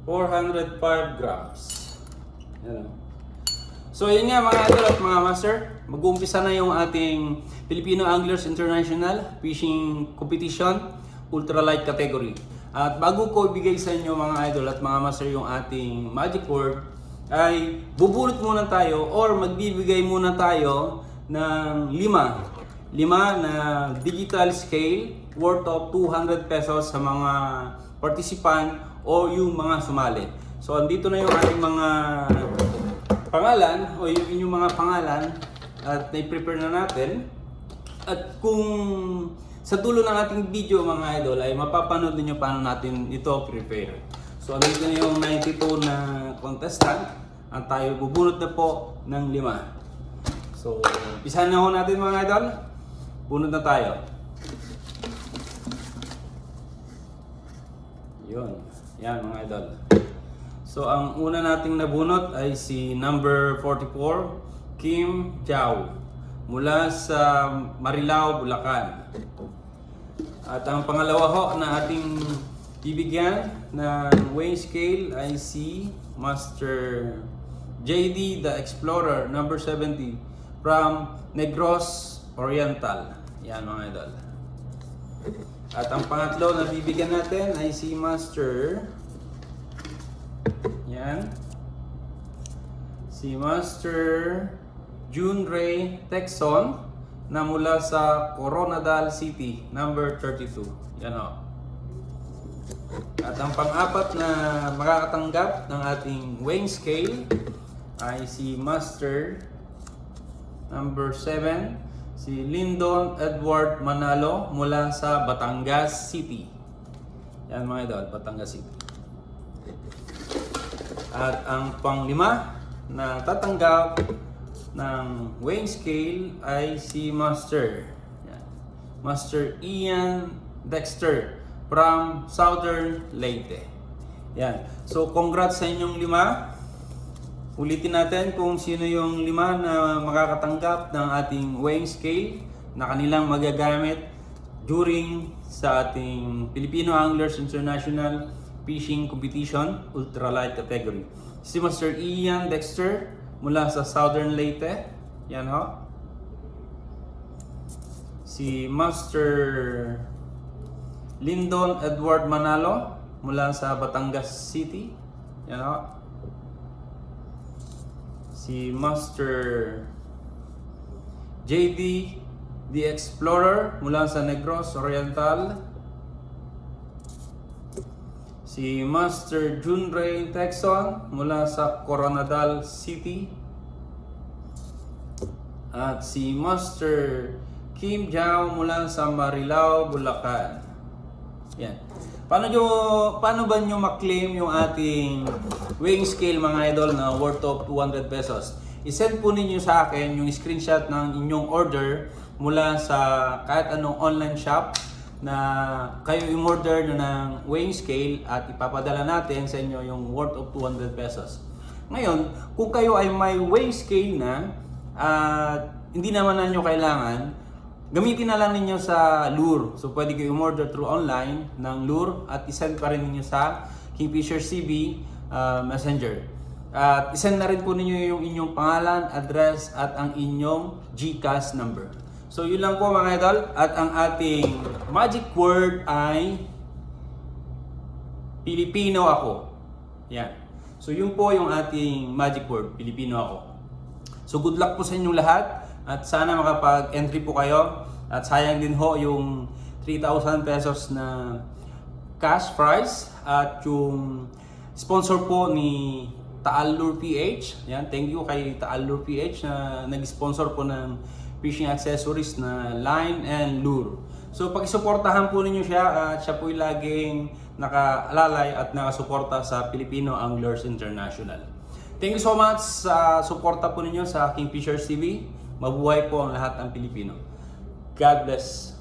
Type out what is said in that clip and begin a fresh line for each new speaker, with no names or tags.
405 grams. Yan. So yun nga mga idol at mga master, mag-uumpisa na yung ating Filipino Anglers International Fishing Competition Ultralight category. At bago ko ibigay sa inyo mga idol at mga master yung ating magic word, ay bubunot muna tayo or magbibigay muna tayo ng lima na digital scale worth of 200 pesos sa mga participant o yung mga sumali. So andito na yung ating mga pangalan o yung inyong mga pangalan at na-prepare na natin. At kung sa dulo ng ating video mga idol ay mapapanood niyo paano natin ito prepare. So andito na yung 92 na contestant at tayo bubunot na po ng 5. So umpisahan na ho natin mga idol. Bunot na tayo. Yun. Yan mga idol. So ang una nating nabunot ay si number 44, Kim Jiao, mula sa Marilao, Bulacan. At ang pangalawa ho na ating bibigyan ng weighing scale ay si Master JD the Explorer number 70 from Negros Oriental. Yan mga idol. At ang pangatlo na bibigyan natin ay si Master si Master Junray Texon na mula sa Coronadal City, number 32. Yan o. At ang pang-apat na makakatanggap ng ating weighing scale ay si Master number 7, si Lyndon Edward Manalo mula sa Batangas City. Yan mga idol, Batangas City. At ang pang-lima na tatanggap ng weighing scale ay si Master Ian Dexter from Southern Leyte. Yan. So congrats sa inyong 5. Ulitin natin kung sino yung 5 na makakatanggap ng ating weighing scale na kanilang magagamit during sa ating Filipino Anglers International Fishing Competition Ultralight category. Si Master Ian Dexter mula sa Southern Leyte. Yan ho. Si Master Lyndon Edward Manalo mula sa Batangas City. Yan ho. Si Master JD the Explorer mula sa Negros Oriental. Si Master Junray Texon mula sa Coronadal City. At si Master Kim Jiao mula sa Marilao, Bulacan. Yan. Paano ba nyo maklaim yung ating weighing scale mga idol na worth of 200 pesos? I-send po ninyo sa akin yung screenshot ng inyong order mula sa kahit anong online shop na kayo i-order na ng weighing scale at ipapadala natin sa inyo yung worth of 200 pesos. Ngayon, kung kayo ay may weighing scale na at hindi naman na nyo kailangan, gamitin na lang ninyo sa lure. So pwede kayo i-order through online ng lure at isend pa rin ninyo sa Kingfisher CB Messenger. At isend na rin po ninyo yung inyong pangalan, address at ang inyong GCash number. So yun lang po mga idol, at ang ating magic word ay Pilipino ako. Yan. So yun po yung ating magic word, Pilipino ako. So good luck po sa inyong lahat at sana makapag-entry po kayo. At sayang din ho yung 3,000 pesos na cash prize at yung sponsor po ni Taal Lure PH. Yan, thank you kay Taal Lure PH na nag-sponsor po ng fishing accessories na line and lure. So pag-suportahan po ninyo siya at siya po laging nakaalalay at nakasuporta sa Filipino Anglers International. Thank you so much sa suporta po ninyo sa Kingfisher TV. Mabuhay po ang lahat ng Pilipino. God bless.